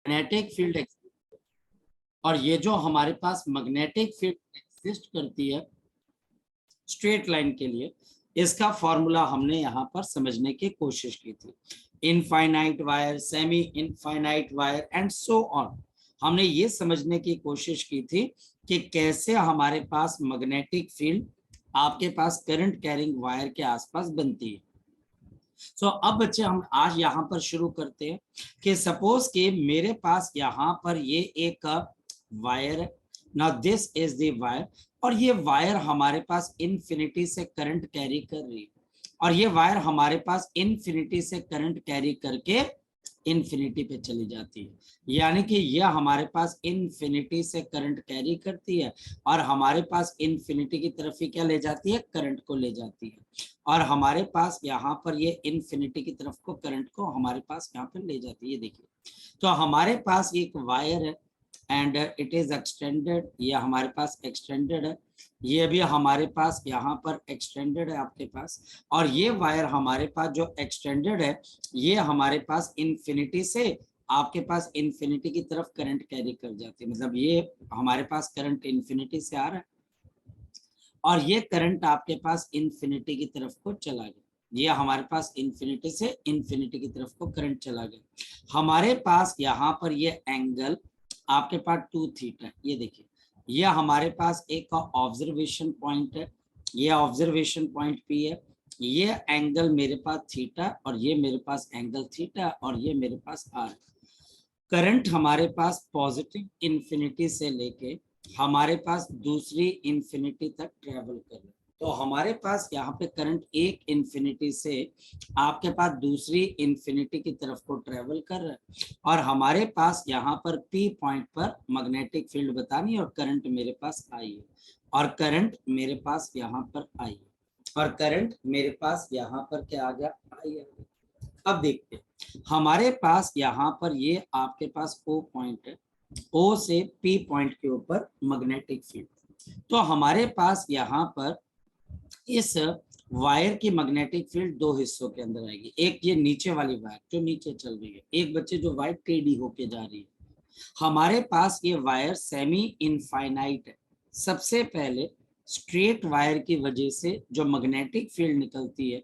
Magnetic field और ये जो हमारे पास मैग्नेटिक फील्ड एग्जिस्ट करती है स्ट्रेट लाइन के लिए, इसका फॉर्मूला हमने यहाँ पर समझने की कोशिश की थी। Infinite wire, semi infinite wire and so on. हमने ये समझने की कोशिश की थी कि कैसे हमारे पास मैग्नेटिक फील्ड आपके पास करंट कैरिंग वायर के आसपास बनती है। अब बच्चे हम आज यहाँ पर शुरू करते हैं कि सपोज कि मेरे पास यहाँ पर ये एक वायर है। Now this is the wire, और ये वायर हमारे पास इनफिनिटी से करंट कैरी कर रही है, और ये वायर हमारे पास इनफिनिटी से करंट कैरी करके इनफिनिटी पे चली जाती है। यानी कि यह हमारे पास इनफिनिटी से करंट कैरी करती है और हमारे पास इनफिनिटी की तरफ ही क्या ले जाती है, करंट को ले जाती है। और हमारे पास यहाँ पर ये इनफिनिटी की तरफ को करंट को हमारे पास यहाँ पर ले जाती है। देखिए, तो हमारे पास एक वायर है एंड इट इज एक्सटेंडेड। ये हमारे पास एक्सटेंडेड है, ये भी हमारे पास यहाँ पर एक्सटेंडेड है आपके पास। और ये वायर हमारे पास जो एक्सटेंडेड है, ये हमारे पास इनफिनिटी से आपके पास इनफिनिटी की तरफ करंट कैरी कर जाती है। मतलब ये हमारे पास करंट इनफिनिटी से आ रहा है और ये करंट आपके पास इनफिनिटी की तरफ को चला गया। ये हमारे पास इनफिनिटी से इनफिनिटी की तरफ को करंट चला गया। हमारे पास यहाँ पर ये एंगल आपके पास 2 थीटा, ये देखिए, ये हमारे पास एक ऑब्जर्वेशन पॉइंट है, ये ऑब्जर्वेशन पॉइंट पी है। ये एंगल मेरे पास थीटा और ये मेरे पास एंगल थीटा और ये मेरे पास आर। करंट हमारे पास पॉजिटिव इन्फिनिटी से लेके हमारे पास दूसरी इन्फिनिटी तक ट्रेवल कर रहा है। तो हमारे पास यहाँ पे करंट एक इन्फिनिटी से आपके पास दूसरी इन्फिनिटी की तरफ को ट्रेवल कर रहा है और हमारे पास यहाँ पर पी पॉइंट पर मैग्नेटिक फील्ड बतानी और करंट मेरे पास आई है और करंट मेरे पास यहाँ पर आई है और करंट मेरे पास यहाँ पर क्या आ गया, आई है। अब देखते हैं, हमारे पास यहाँ पर ये आपके पास O पॉइंट है, O से P पॉइंट के ऊपर मैग्नेटिक फील्ड। तो हमारे पास यहाँ पर इस वायर की मैग्नेटिक फील्ड दो हिस्सों के अंदर आएगी। एक ये नीचे वाली वायर जो नीचे चल रही है, एक बच्चे जो वायर टेढ़ी होके जा रही है। हमारे पास ये वायर सेमी इनफाइनाइट है। सबसे पहले स्ट्रेट वायर की वजह से जो मैग्नेटिक फील्ड निकलती है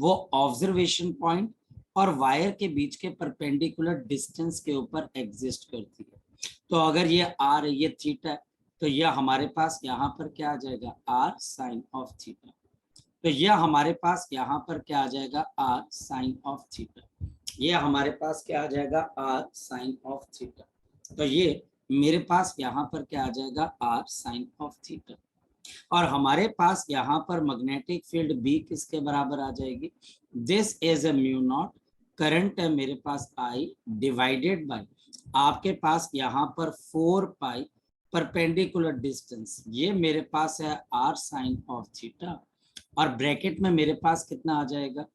वो ऑब्जर्वेशन पॉइंट और वायर के बीच के परपेंडिकुलर डिस्टेंस के ऊपर एग्जिस्ट करती है। तो अगर ये आर, ये थीटा, तो यह हमारे पास यहाँ पर क्या आ जाएगा, आर साइन ऑफ थीटा। तो यह हमारे पास यहाँ पर क्या आ जाएगा, आर साइन ऑफ थीटा। यह हमारे पास क्या आ जाएगा, आर साइन ऑफ थीटा। तो ये मेरे पास यहाँ पर क्या आ जाएगा, आर साइन ऑफ थीटा। और हमारे पास यहाँ पर मैग्नेटिक फील्ड बी किसके बराबर आ जाएगी, this is a mu naught, current है मेरे पास आई डिवाइडेड बाय आपके पास यहाँ पर 4 पाई परपेंडिकुलर डिस्टेंस, ये मेरे पास है आर साइन ऑफ थीटा और ब्रैकेट में मेरे पास कितना आ जाएगा,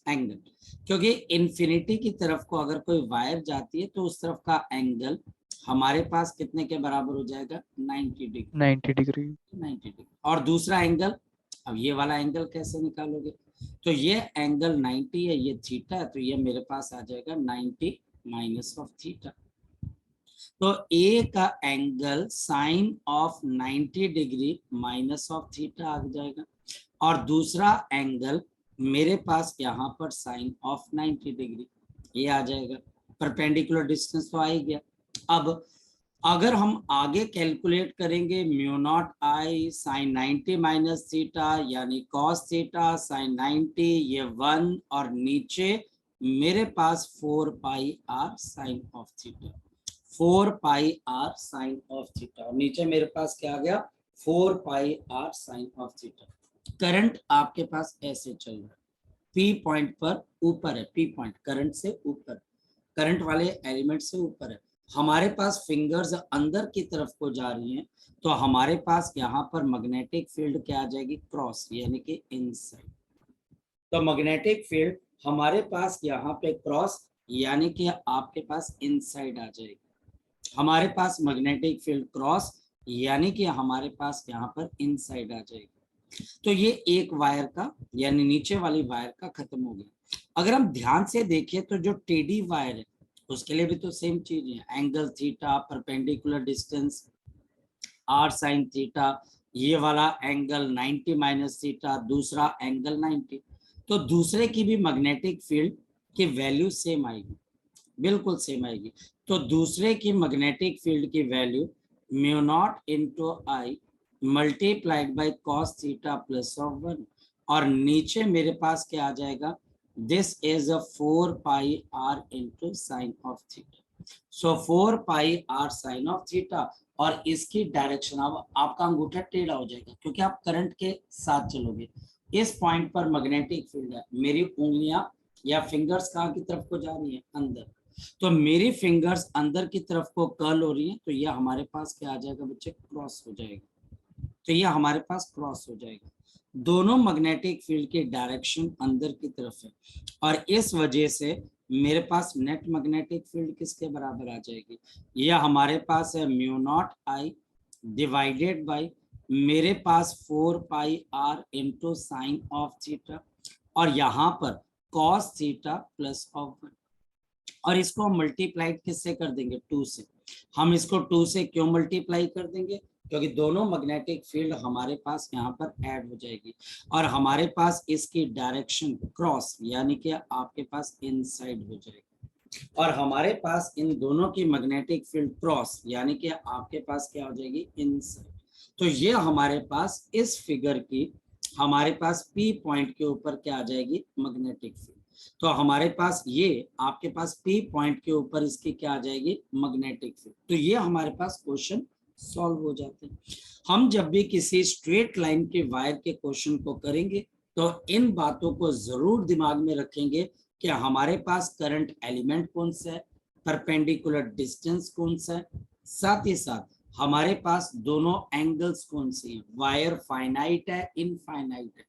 एंगल। क्योंकि इन्फिनिटी की तरफ को अगर कोई वायर जाती है तो उस तरफ का एंगल हमारे पास कितने के बराबर हो जाएगा, 90 डिग्री। 90 डिग्री। 90 डिग्री। और दूसरा एंगल, अब ये वाला एंगल कैसे निकालोगे, तो ये एंगल 90 है, ये थीटा है, तो ये मेरे पास आ जाएगा 90 माइनस ऑफ थीटा। तो ए का angle sine of 90 degree minus of theta आ जाएगा और दूसरा एंगल मेरे पास यहाँ पर साइन ऑफ 90 डिग्री ये आ जाएगा। परपेंडिकुलर डिस्टेंस तो आ ही गया। अब अगर हम आगे कैलकुलेट करेंगे mu not I sine 90 minus theta यानी कॉस थीटा साइन 90, ये 1 और नीचे मेरे पास 4 pi R sine of theta, 4 pi R sine of theta, नीचे मेरे पास क्या आ गया, 4 pi R sine of theta. Current आपके पास ऐसे चल रहा है, पी पॉइंट पर ऊपर है, पी पॉइंट करंट से ऊपर, करंट वाले एलिमेंट से ऊपर है। हमारे पास फिंगर्स अंदर की तरफ को जा रही हैं तो हमारे पास यहाँ पर मैग्नेटिक फील्ड क्या आ जाएगी, क्रॉस यानी कि इनसाइड। तो मैग्नेटिक फील्ड हमारे पास यहाँ पे क्रॉस यानी कि आपके पास इनसाइड आ जाएगी। हमारे पास मैग्नेटिक फील्ड क्रॉस यानी कि हमारे पास यहाँ पर इनसाइड आ जाएगी। तो ये एक वायर का यानी नीचे वाली वायर का खत्म हो गया। अगर हम ध्यान से देखें तो जो टेढ़ी वायर है उसके लिए भी तो सेम चीज है, angle theta, perpendicular distance R sine theta, ये वाला एंगल 90 माइनस थीटा, दूसरा एंगल 90। तो दूसरे की भी मैग्नेटिक फील्ड की वैल्यू सेम आएगी, बिल्कुल सेम आएगी। तो दूसरे की मैग्नेटिक फील्ड की value mu not into I multiplied by cos theta plus of 1, और नीचे मेरे पास क्या आ जाएगा, this is a 4 pi R into sine of theta. So 4 pi R sine of theta, और इसकी डायरेक्शन, अब आपका अंगूठा टेढ़ा हो जाएगा क्योंकि आप करंट के साथ चलोगे। इस पॉइंट पर मैग्नेटिक फील्ड है, मेरी उंगलियां या फिंगर्स कहाँ की तरफ को जा रही है, अंदर। तो मेरी फिंगर्स अंदर की तरफ को कर्ल हो रही है, तो ये हमारे पास क्या आ जाएगा बच्चे, क्रॉस हो जाएगा। तो ये हमारे पास क्रॉस हो जाएगा, दोनों मैग्नेटिक फील्ड की डायरेक्शन अंदर की तरफ है, और इस वजह से मेरे पास नेट मैग्नेटिक फील्ड किसके बराबर आ जाएगी, यह हमारे पास है mu not I divided by मेरे पास 4 pi R into sine of theta, और यहाँ पर कॉस थीटा प्लस ऑफ 1। और इसको हम मल्टीप्लाइड किससे कर देंगे, 2 से। हम इसको 2 से क्यों मल्टीप्लाई कर देंगे, क्योंकि दोनों मैग्नेटिक फील्ड हमारे पास यहाँ पर ऐड हो जाएगी, और हमारे पास इसकी डायरेक्शन क्रॉस यानी कि आपके पास इनसाइड हो जाएगी, और हमारे पास इन दोनों की मैग्नेटिक फील्ड क्रॉस यानी कि आपके पास क्या हो जाएगी, इनसाइड। तो ये हमारे पास इस फिगर की, हमारे पास पी पॉइंट के ऊपर क्या आ जाएगी, मैग्नेटिक फील्ड। तो हमारे पास ये आपके पास पी पॉइंट के ऊपर इसकी क्या आ जाएगी, मैग्नेटिक फील्ड। तो ये हमारे पास क्वेश्चन सॉल्व हो जाते हैं। हम जब भी किसी स्ट्रेट लाइन के वायर के क्वेश्चन को करेंगे तो इन बातों को जरूर दिमाग में रखेंगे कि हमारे पास करंट एलिमेंट कौन सा है, परपेंडिकुलर डिस्टेंस कौन सा है, साथ ही साथ हमारे पास दोनों एंगल्स कौन से हैं, वायर फाइनाइट है, इनफाइनाइट है।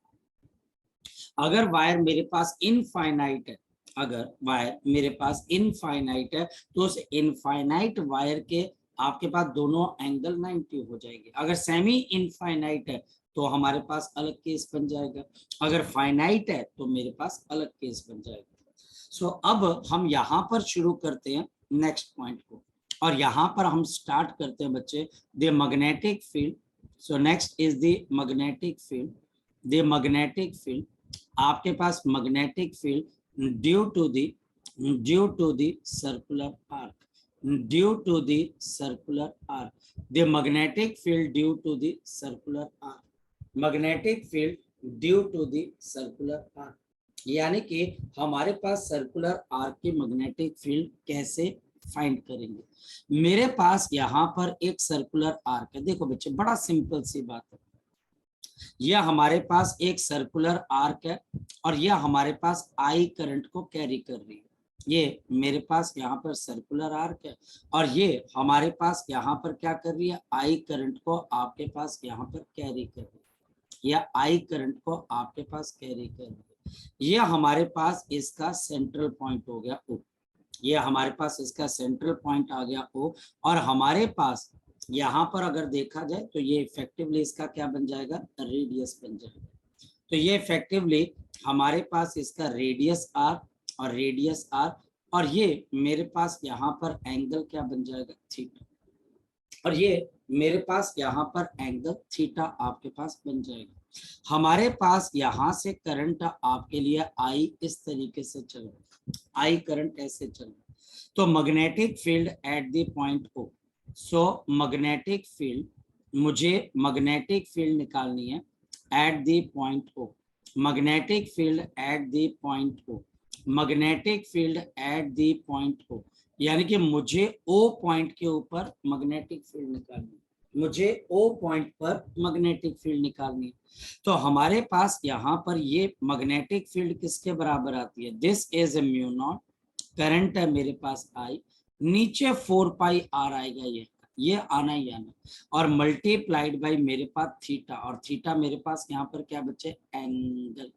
अगर वायर मेरे पास इनफाइनाइट है, अगर वायर मेरे पास इनफाइनाइट है, तो उस इनफाइनाइट वायर के आपके पास दोनों एंगल 90 हो जाएंगे। अगर सेमी इनफाइनाइट है तो हमारे पास अलग केस बन जाएगा, अगर फाइनाइट है तो मेरे पास अलग केस बन जाएगा। सो अब हम यहाँ पर शुरू करते हैं नेक्स्ट पॉइंट को, और यहाँ पर हम स्टार्ट करते हैं बच्चे the magnetic field. So next is the magnetic field. The magnetic field, आपके पास magnetic field due to the circular arc, due to the circular arc, the magnetic field due to the circular arc, magnetic field due to the circular arc. यानी कि हमारे पास circular arc की magnetic field कैसे find करेंगे। मेरे पास यहाँ पर एक सर्कुलर आर्क है, देखो बच्चे बड़ा सिंपल सी बात है, यह हमारे पास एक सर्कुलर आर्क है, और यह हमारे पास आई करंट को कैरी कर रही है। ये मेरे पास यहाँ पर सर्कुलर आर्क है, और ये हमारे पास यहाँ पर क्या कर रही है, आई करंट को आपके पास यहाँ पर कैरी कर रही है, या आई करंट को आपके पास कैरी कर रही है। यह हमारे पास इसका सेंट्रल पॉइंट हो गया ओ, ये हमारे पास इसका सेंट्रल पॉइंट आ गया ओ, और हमारे पास यहाँ पर अगर देखा जाए तो ये इफेक्टिवली इसका क्या बन जाएगा, रेडियस बन जाएगा। तो ये इफेक्टिवली हमारे पास इसका रेडियस आर और रेडियस आर, और ये मेरे पास यहाँ पर एंगल क्या बन जाएगा, थीटा, और ये मेरे पास यहाँ पर एंगल थीटा आपके पास बन जाएगा। हमारे पास यहाँ से करंट आपके लिए आई इस तरीके से चल रहा है, आई करंट ऐसे चल रहा है। तो magnetic field at the point O, so magnetic field, मुझे मैग्नेटिक फील्ड निकालनी है at the point O, magnetic field at the point O, magnetic field at the point O, यानी कि मुझे ओ पॉइंट के ऊपर मैग्नेटिक फील्ड निकालनी है, मुझे ओ पॉइंट पर मैग्नेटिक फील्ड निकालनी है। तो हमारे पास यहाँ पर ये मैग्नेटिक फील्ड किसके बराबर आती है, this is a mu naught, current है मेरे पास आई, नीचे 4 पाई आर आएगा, ये आना ही आना, और मल्टीप्लाइड बाई मेरे पास थीटा, और थीटा मेरे पास यहाँ पर क्या बच्चे, एंगल,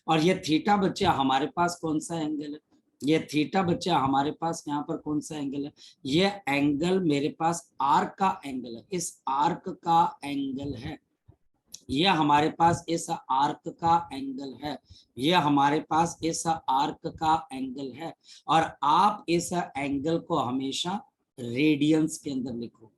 और ये थीटा बच्चे हमारे पास कौन सा एंगल है, ये थीटा बच्चे हमारे पास यहाँ पर कौन सा एंगल है, ये एंगल मेरे पास आर्क का एंगल है, इस आर्क का एंगल है, ये हमारे पास इस आर्क का एंगल है, ये हमारे पास इस आर्क का एंगल है, और आप इस एंगल को हमेशा रेडियंस के अंदर लिखो,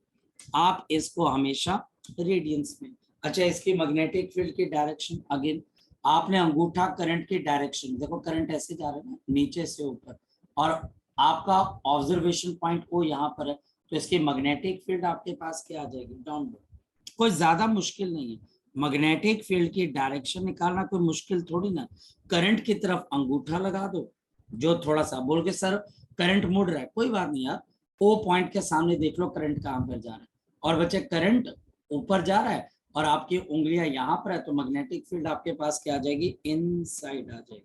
आप इसको हमेशा रेडियंस में। अच्छा, इसकी मैग्नेटिक फील्ड की डायरेक्शन, अगेन आपने अंगूठा करंट की डायरेक्शन देखो, करंट ऐसे जा रहा है ना नीचे से ऊपर, और आपका ऑब्जर्वेशन पॉइंट ओ यहाँ पर है, तो इसकी मैग्नेटिक फील्ड आपके पास क्या आ जाएगी, डाउनवर्ड। कोई ज्यादा मुश्किल नहीं है, मैग्नेटिक फील्ड की डायरेक्शन निकालना कोई मुश्किल थोड़ी ना। करंट की तरफ अंगूठा लगा दो, जो थोड़ा सा बोल के सर करंट मुड़ रहा है, कोई बात नहीं यार, ओ पॉइंट के सामने देख लो करंट कहां पर जा रहा है, और बच्चे करंट ऊपर जा रहा है और आपकी उंगलियां यहाँ पर है, तो मैग्नेटिक फील्ड आपके पास क्या आ जाएगी, इनसाइड आ जाएगी।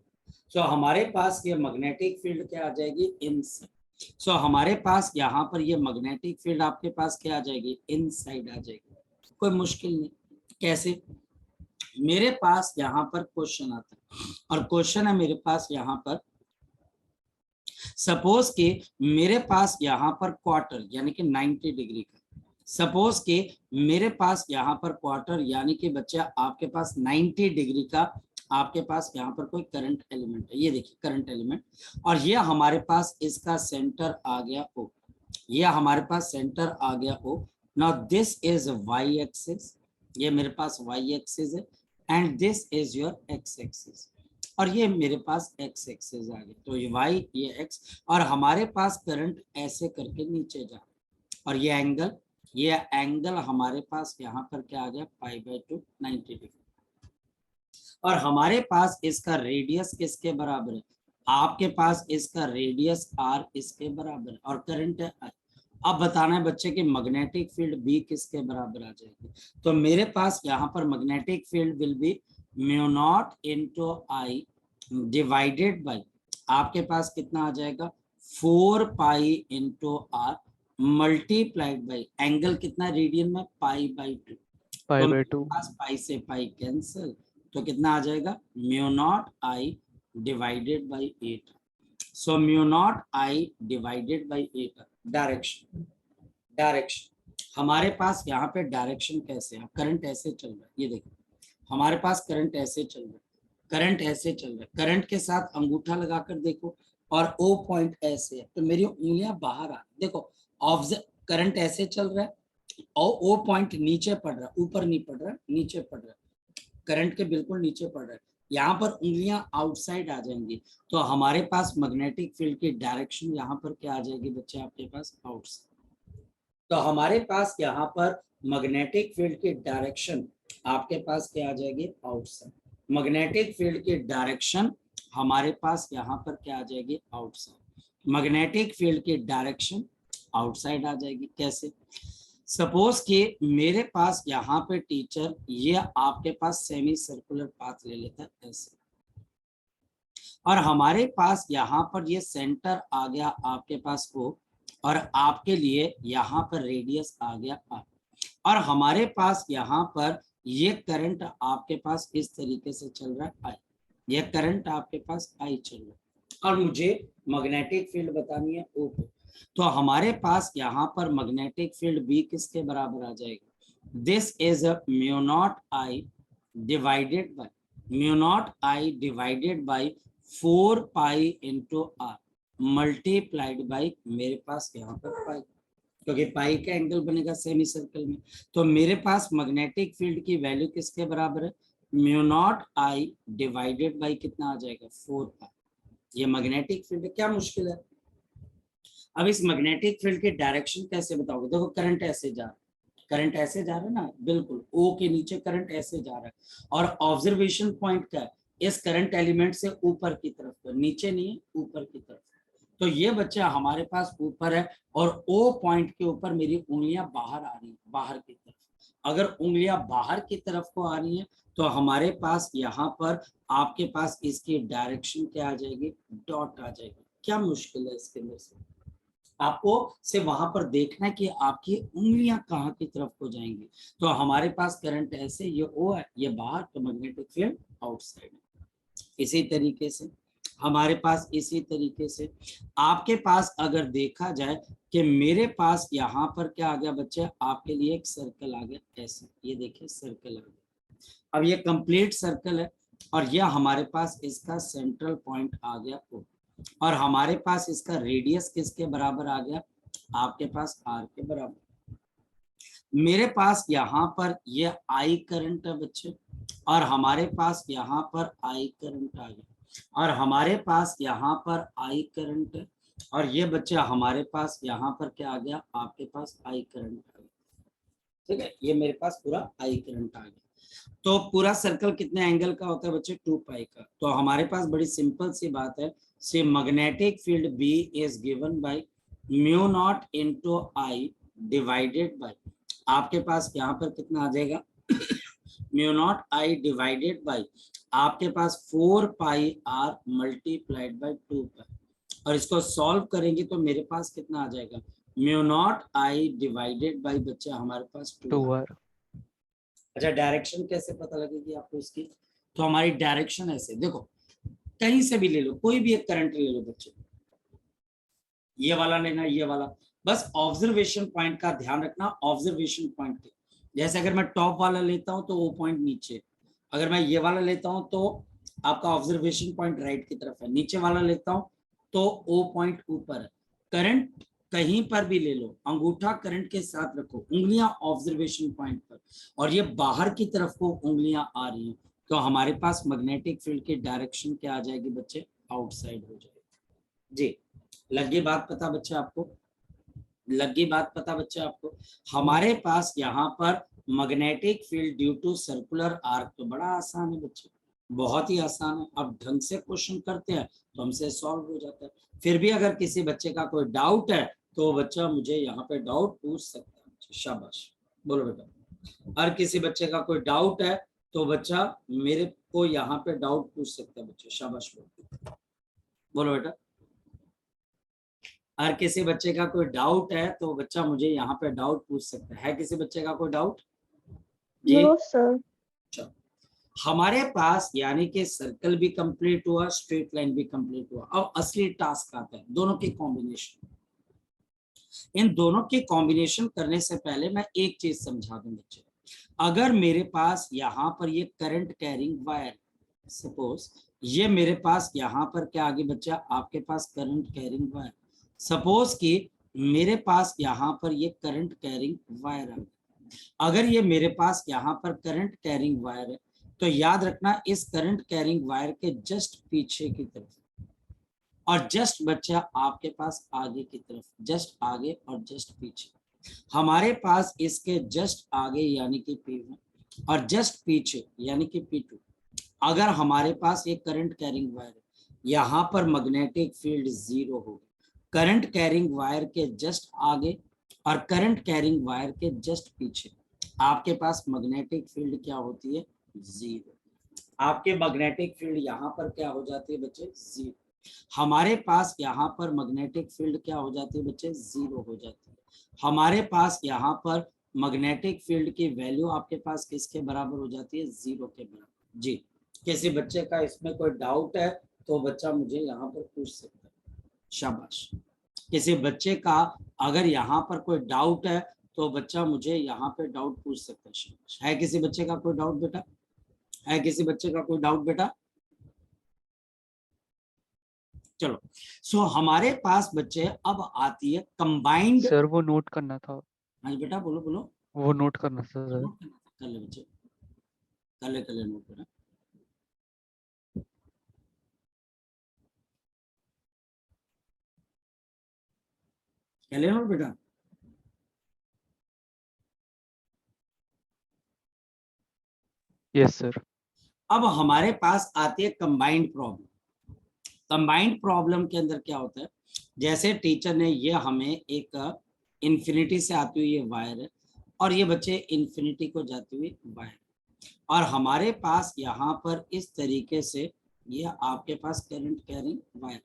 सो हमारे पास ये मैग्नेटिक फील्ड क्या आ जाएगी, इनसाइड। सो हमारे पास यहाँ पर ये मैग्नेटिक फील्ड आपके पास क्या आ जाएगी, इनसाइड आ जाएगी। कोई मुश्किल नहीं। कैसे, मेरे पास यहाँ पर क्वेश्चन आता है, और क्वेश्चन है मेरे पास यहाँ पर, सपोज कि मेरे पास यहाँ पर क्वार्टर यानी कि 90 डिग्री का, सपोज कि मेरे पास यहाँ पर क्वार्टर यानी कि बच्चा आपके पास 90 डिग्री का आपके पास यहाँ पर कोई करंट एलिमेंट है, ये देखिए करंट एलिमेंट, और ये हमारे पास इसका सेंटर आ गया ओ, ये हमारे पास सेंटर आ गया O. Now this is Y axis, ये मेरे पास वाई एक्सिस है, and this is your X axis, और ये मेरे पास एक्स एक्सिस आ गया, तो ये वाई ये एक्स, और हमारे पास करंट ऐसे करके नीचे जा रहा है, और ये एंगल हमारे पास यहाँ पर क्या आ गया, π/2 90 डिग्री, और हमारे पास इसका रेडियस किसके बराबर है, आपके पास इसका रेडियस r इसके बराबर है, और करंट है I। अब बताना है बच्चे कि मैग्नेटिक फील्ड B किसके बराबर आ जाएगी, तो मेरे पास यहाँ पर magnetic field will be μ0 into I divided by, आपके पास कितना आ जाएगा 4 into R multiplied by angle कितना रेडियन में π/2, तो मेरे π/2 पास पाई से पाई कैंसिल, तो कितना आ जाएगा μ0 I divided by 8। So μ0 I divided by 8। Direction हमारे पास यहाँ पे डायरेक्शन कैसे है, करंट ऐसे चल रहा है, ये देखो हमारे पास करंट ऐसे चल रहा है, करंट ऐसे चल रहा है, करंट के साथ अंगूठा लगाकर देखो, और ओ पॉइंट ऐसे है, तो मेरी उंगलियां बाहर आ रही, देखो ऑब्जर्व, करंट ऐसे चल रहा है और ओ पॉइंट नीचे पड़ रहा है, ऊपर नहीं पड़ रहा है, नीचे पड़ रहा है, करंट के बिल्कुल नीचे पड़ रहा है, यहाँ पर उंगलियां आउटसाइड आ जाएंगी, तो हमारे पास मैग्नेटिक फील्ड की डायरेक्शन यहाँ पर क्या आ जाएगी बच्चे, आपके पास आउटसाइड। तो हमारे पास यहाँ पर मैग्नेटिक फील्ड की डायरेक्शन आपके पास क्या आ जाएगी, आउटसाइड। मैग्नेटिक फील्ड की डायरेक्शन हमारे पास यहाँ पर क्या आ जाएगी, आउटसाइड। मैग्नेटिक फील्ड की डायरेक्शन आउटसाइड आ जाएगी। कैसे, सपोज कि मेरे पास यहाँ पे टीचर ये आपके पास सेमी सर्कुलर पाथ ले लेता है ऐसे, और हमारे पास यहाँ पर ये सेंटर आ गया आपके पास O, और आपके लिए यहाँ पर रेडियस आ गया R, और हमारे पास यहाँ पर ये करंट आपके पास इस तरीके से चल रहा है I, ये करंट आपके पास I चल रहा है, और मुझे मैग्नेटिक फील्ड बतानी है O पे, तो हमारे पास यहाँ पर मैग्नेटिक फील्ड B किसके बराबर आ जाएगा, this is μ0 I divided by 4 into R multiplied by मेरे पास यहाँ पर पाई, क्योंकि पाई का एंगल बनेगा सेमी सर्कल में, तो मेरे पास मैग्नेटिक फील्ड की वैल्यू किसके बराबर है, μ0 I डिवाइडेड बाई कितना आ जाएगा 4 ये मैग्नेटिक फील्ड। क्या मुश्किल है, अब इस मैग्नेटिक फील्ड की डायरेक्शन कैसे बताओगे, देखो करंट ऐसे जा रहा है, करंट ऐसे जा रहा है ना, बिल्कुल ओ के नीचे करंट ऐसे जा रहा है, और ऑब्जर्वेशन पॉइंट क्या है, इस करंट एलिमेंट से ऊपर की तरफ, तो नीचे नहीं है ऊपर की तरफ, तो ये बच्चा हमारे पास ऊपर है, और ओ पॉइंट के ऊपर मेरी उंगलियां बाहर आ रही है, बाहर की तरफ। अगर उंगलियां बाहर की तरफ को आ रही हैं, तो हमारे पास यहाँ पर आपके पास इसकी डायरेक्शन क्या आ जाएगी, डॉट आ जाएगी। क्या मुश्किल है इसके अंदर से, आपको सिर्फ वहां पर देखना है कि आपकी उंगलियां कहाँ की तरफ को जाएंगी, तो हमारे पास करंट ऐसे, ये ओ है, ये बाहर, तो मैग्नेटिक फील्ड आउटसाइड। इसी तरीके से हमारे पास, इसी तरीके से आपके पास अगर देखा जाए कि मेरे पास यहाँ पर क्या आ गया बच्चे, आपके लिए एक सर्कल आ गया ऐसे, ये देखिए सर्कल आ गया, अब ये कंप्लीट सर्कल है और यह हमारे पास इसका सेंट्रल पॉइंट आ गया O, और हमारे पास इसका रेडियस किसके बराबर आ गया, आपके पास R के बराबर। मेरे पास यहाँ पर ये I करंट है बच्चे, और हमारे पास यहाँ पर I करंट आ गया, और हमारे पास यहाँ पर I करंट है, और ये बच्चे हमारे पास यहाँ पर क्या आ गया, आपके पास I करंट आ गया। ठीक है, ये मेरे पास पूरा I करंट आ गया। तो पूरा सर्कल कितने एंगल का होता है बच्चे, 2 पाई का। तो हमारे पास बड़ी सिंपल सी बात है, से magnetic field B is given by mu naught into I divided by, आपके पास यहाँ पर कितना आ जाएगा mu not I divided by आपके पास 4 पाई R मल्टीप्लाइड बाय 2 पाई, और इसको सॉल्व करेंगे तो मेरे पास कितना आ जाएगा, mu not I divided by बच्चा हमारे पास 2R। अच्छा, डायरेक्शन कैसे पता लगेगी आपको इसकी, तो हमारी डायरेक्शन ऐसे देखो, कहीं से भी ले लो, कोई भी एक करंट ले लो बच्चे, ये वाला लेना, ये वाला, बस ऑब्जर्वेशन पॉइंट का ध्यान रखना, ऑब्जर्वेशन पॉइंट के। जैसे अगर मैं टॉप वाला लेता हूं तो वो पॉइंट नीचे, अगर मैं ये वाला लेता हूं तो आपका ऑब्जर्वेशन पॉइंट राइट की तरफ है, नीचे वाला लेता हूं तो ओ पॉइंट ऊपर है। करंट कहीं पर भी ले लो, अंगूठा करंट के साथ रखो, उंगलियां ऑब्जर्वेशन पॉइंट पर, और ये बाहर की तरफ को उंगलियां आ रही हैं, तो हमारे पास मैग्नेटिक फील्ड की डायरेक्शन क्या आ जाएगी बच्चे, आउटसाइड हो जाएगी। जी, लगी बात पता बच्चे आपको, लगी बात पता बच्चे आपको। हमारे पास यहाँ पर magnetic field due to circular arc, तो बड़ा आसान है बच्चे, बहुत ही आसान है। अब ढंग से क्वेश्चन करते हैं तो हमसे सॉल्व हो जाता है। फिर भी अगर किसी बच्चे का कोई डाउट है तो बच्चा मुझे यहाँ पे डाउट पूछ सकता है, शाबाश, बोलो बेटा। और किसी बच्चे का कोई डाउट है तो बच्चा मेरे को यहाँ पे डाउट पूछ सकता है बच्चे, शाबाश बोलो बेटा। अगर किसी बच्चे का कोई डाउट है तो बच्चा मुझे यहाँ पे डाउट पूछ सकता है किसी बच्चे का कोई डाउट? जी नो सर। चलो, हमारे पास यानी कि सर्कल भी कंप्लीट हुआ, स्ट्रेट लाइन भी कंप्लीट हुआ। अब असली टास्क आता है, दोनों के कॉम्बिनेशन। इन दोनों के कॉम्बिनेशन करने से पहले मैं एक चीज समझा दूं बच्चे, अगर मेरे पास यहाँ पर ये करंट कैरिंग वायर, सपोज ये मेरे पास यहाँ पर क्या आगे बच्चा, आपके पास करंट कैरिंग वायर, सपोज कि मेरे पास यहाँ पर ये करंट कैरिंग वायर है। अगर ये मेरे पास यहाँ पर करंट कैरिंग वायर है तो याद रखना इस करंट कैरिंग वायर के जस्ट पीछे की तरफ और जस्ट बच्चा आपके पास आगे की तरफ, जस्ट आगे और जस्ट पीछे, हमारे पास इसके जस्ट आगे यानी कि P1 और जस्ट पीछे यानी कि P2। अगर हमारे पास एक करंट कैरिंग वायर है, यहाँ पर मैग्नेटिक फील्ड 0 होगी, करंट कैरिंग वायर के जस्ट आगे और करंट कैरिंग वायर के जस्ट पीछे आपके पास मैग्नेटिक फील्ड क्या होती है, 0। आपके मैग्नेटिक फील्ड यहाँ पर क्या हो जाती है बच्चे, 0। हमारे पास यहाँ पर मैग्नेटिक फील्ड क्या हो जाती है बच्चे, 0 हो जाती है। हमारे पास यहाँ पर मैग्नेटिक फील्ड की वैल्यू आपके पास किसके बराबर हो जाती है, 0 के बराबर। जी, किसी बच्चे का इसमें कोई डाउट है तो बच्चा मुझे यहाँ पर पूछ सकता है, शाबाश। किसी बच्चे का अगर यहाँ पर कोई डाउट है तो बच्चा मुझे यहाँ पे डाउट पूछ सकता है, शाबाश। है किसी बच्चे का कोई डाउट बेटा, है किसी बच्चे का कोई डाउट बेटा? चलो, सो हमारे पास बच्चे अब आती है कंबाइंड। सर वो नोट करना था। हाँ बेटा, बोलो बोलो। वो नोट करना था सर। नोट करना था, कर ले बच्चे, कर ले नोट करना। कर ले नोट बेटा। Yes sir. अब हमारे पास आती है कंबाइंड प्रॉब्लम। कंबाइंड प्रॉब्लम के अंदर क्या होता है, जैसे टीचर ने ये हमें एक इन्फिनिटी से आती हुई ये वायर है और ये बच्चे इन्फिनिटी को जाती हुई वायर, और हमारे पास यहाँ पर इस तरीके से ये आपके पास करंट कैरिंग वायर,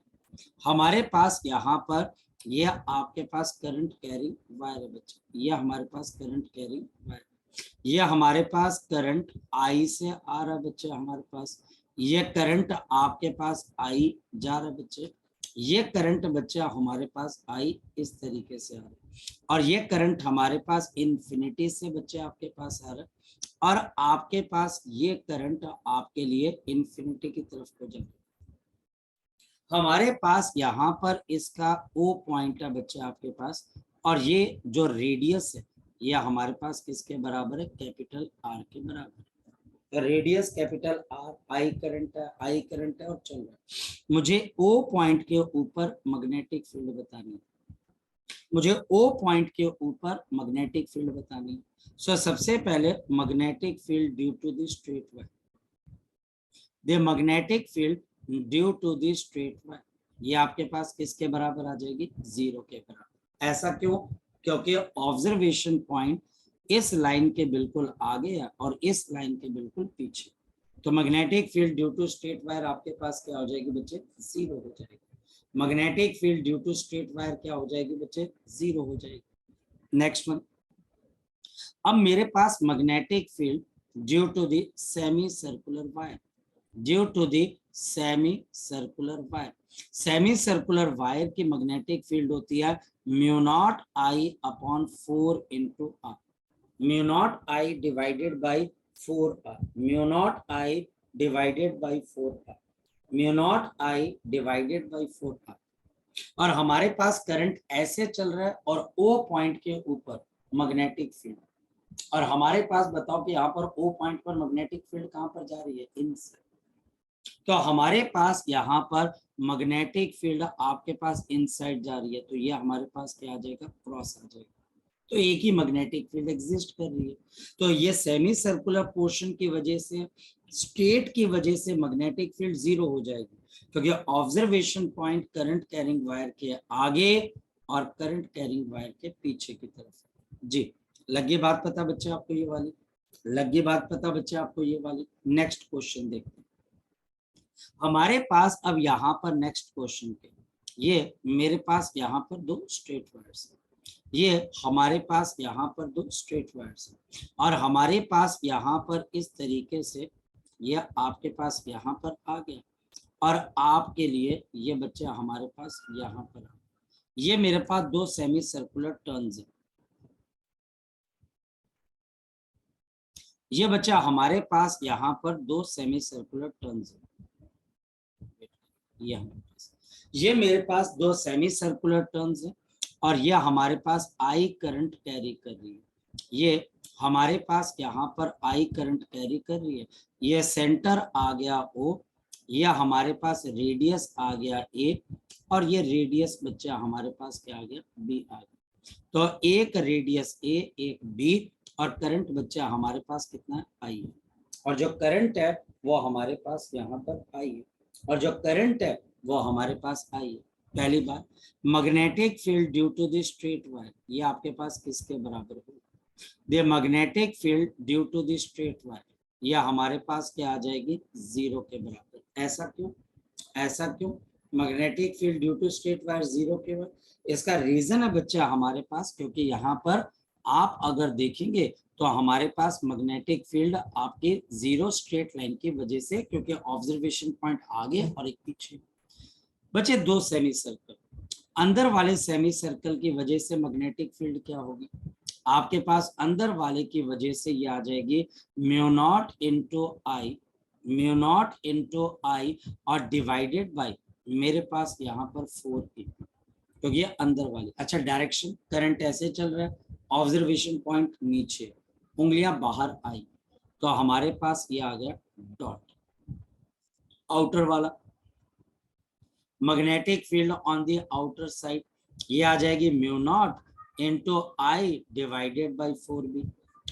हमारे पास यहाँ पर ये आपके पास करंट कैरिंग वायर है बच्चे, ये हमारे पास करंट कैरिंग वायर, ये हमारे पास करंट आई से आ रहा है बच्चे, हमारे पास ये करंट आपके पास आई जा रहा है बच्चे, ये करंट बच्चा हमारे पास आई इस तरीके से आ रहा है, और ये करंट हमारे पास इन्फिनिटी से बच्चे आपके पास आ रहा है, और आपके पास ये करंट आपके लिए इंफिनिटी की तरफ हो जाएगा। हमारे पास यहाँ पर इसका ओ पॉइंट है बच्चे आपके पास, और ये जो रेडियस है ये हमारे पास किसके बराबर है, कैपिटल आर के बराबर है। Radius capital R, I current है, आई करंट है और चल रहा है। मुझे ओ पॉइंट के ऊपर मैग्नेटिक फील्ड बतानी है, मुझे ओ पॉइंट के ऊपर मैग्नेटिक फील्ड बतानी है। सो सबसे पहले magnetic field due to the straight wire, the magnetic field due to the straight wire, ये आपके पास किसके बराबर आ जाएगी, 0 के बराबर। ऐसा क्यों, क्योंकि ऑब्जर्वेशन पॉइंट इस लाइन के बिल्कुल आगे है और इस लाइन के बिल्कुल पीछे। तो magnetic field due to straight wire आपके पास क्या हो जाएगी बच्चे, 0 हो जाएगी। Magnetic field due to straight wire क्या हो जाएगी बच्चे, 0 हो जाएगी। नेक्स्ट वन, अब मेरे पास magnetic field due to the semi circular wire, due to the semi circular wire, semi circular wire की मैग्नेटिक फील्ड होती है mu not I upon 4 into R, mu not I divided by 4r, mu not I divided by 4r, mu not I divided by 4r। और हमारे पास current ऐसे चल रहा है और ओ पॉइंट के ऊपर मैग्नेटिक फील्ड, और हमारे पास बताओ कि यहाँ पर ओ पॉइंट पर मैग्नेटिक फील्ड कहाँ पर जा रही है, इनसाइड। तो हमारे पास यहाँ पर मैग्नेटिक फील्ड आपके पास इनसाइड जा रही है, तो ये हमारे पास क्या आ जाएगा, क्रॉस आ जाएगा। तो एक ही मैग्नेटिक फील्ड एग्जिस्ट कर रही है। तो ये सेमी सर्कुलर पोर्शन की वजह से, स्ट्रेट की वजह से मैग्नेटिक फील्ड 0 हो जाएगी, क्योंकि observation point current carrying wire के आगे और करंट कैरिंग वायर के पीछे की तरफ। जी लगी बात पता बच्चे आपको ये वाली, लगी बात पता बच्चे आपको ये वाली। नेक्स्ट क्वेश्चन देखते हैं हमारे पास। अब यहाँ पर नेक्स्ट क्वेश्चन के, ये मेरे पास यहाँ पर 2 स्ट्रेट वायर्स है, ये हमारे पास यहाँ पर 2 स्ट्रेट वायर्स है, और हमारे पास यहाँ पर इस तरीके से ये आपके पास यहाँ पर आ गया, और आपके लिए ये बच्चा हमारे पास यहाँ पर आ, ये मेरे पास 2 सेमी सर्कुलर टर्न्स है। ये बच्चा हमारे पास यहाँ पर 2 सेमी सर्कुलर टर्न्स है। ये मेरे पास 2 सेमी सर्कुलर टर्न्स है, और ये हमारे पास आई करंट कैरी कर रही है, ये हमारे पास यहाँ पर आई करंट कैरी कर रही है। ये सेंटर आ गया O, यह हमारे पास रेडियस आ गया A, और ये रेडियस बच्चा हमारे पास क्या आ गया, B आ गया। तो एक रेडियस A, एक B, और करंट बच्चा हमारे पास कितना है, I है। और जो करंट है वो हमारे पास यहाँ पर I है, और जो करंट है वो हमारे पास I है। पहली बात, magnetic field due to the straight wire, ये आपके पास किसके बराबर होगा, the magnetic field due to the straight wire, यह हमारे पास क्या आ जाएगी, 0 के बराबर। ऐसा क्यों, ऐसा क्यों, magnetic field due to straight wire 0 के बराबर? इसका रीजन है बच्चा हमारे पास, क्योंकि यहाँ पर आप अगर देखेंगे तो हमारे पास मैग्नेटिक फील्ड आपके 0 स्ट्रेट लाइन की वजह से, क्योंकि ऑब्जर्वेशन पॉइंट आगे और एक पीछे। बचे 2 सेमी सर्कल, अंदर वाले सेमी सर्कल की वजह से मैग्नेटिक फील्ड क्या होगी, आपके पास अंदर वाले की वजह से ये आ जाएगी mu not into I, mu naught into आई, और डिवाइडेड बाई मेरे पास यहाँ पर 4p, क्योंकि ये अंदर वाली। अच्छा डायरेक्शन, करंट ऐसे चल रहा है, ऑब्जर्वेशन पॉइंट नीचे, उंगलियां बाहर आई, तो हमारे पास ये आ गया डॉट। आउटर वाला magnetic field on the outer side, ये आ जाएगी mu not into I divided by 4b,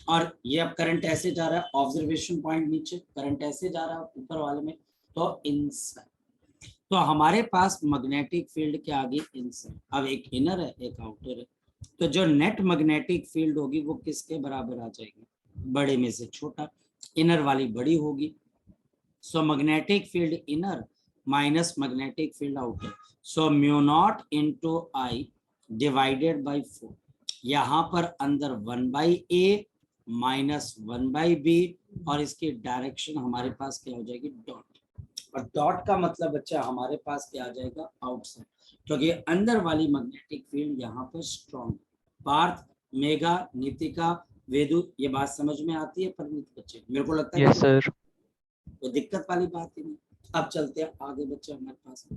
और ये अब करंट ऐसे जा रहा है, ऑब्जर्वेशन पॉइंट नीचे, करंट ऐसे जा रहा है ऊपर वाले में, तो इनसाइड। तो हमारे पास मैग्नेटिक फील्ड के आगे इनसाइड, अब एक इनर है एक आउटर है, तो जो नेट मैग्नेटिक फील्ड होगी वो किसके बराबर आ जाएगी, बड़े में से छोटा, इनर वाली बड़ी होगी। सो magnetic field inner minus magnetic field outer, so mu naught into I divided by 4, यहाँ पर अंदर 1/a माइनस 1/b, और इसकी डायरेक्शन हमारे पास क्या हो जाएगी, डॉट। और डॉट का मतलब बच्चा हमारे पास क्या आ जाएगा, आउटसाइड, क्योंकि अंदर वाली मैग्नेटिक फील्ड यहाँ पर स्ट्रॉन्ग। पार्थ, मेघा, नितिका, वेदु ये बात समझ में आती है परमित बच्चे? मेरे को लगता है यस कि सर। तो दिक्कत वाली बात ही नहीं। अब चलते हैं आगे बच्चे हमारे पास।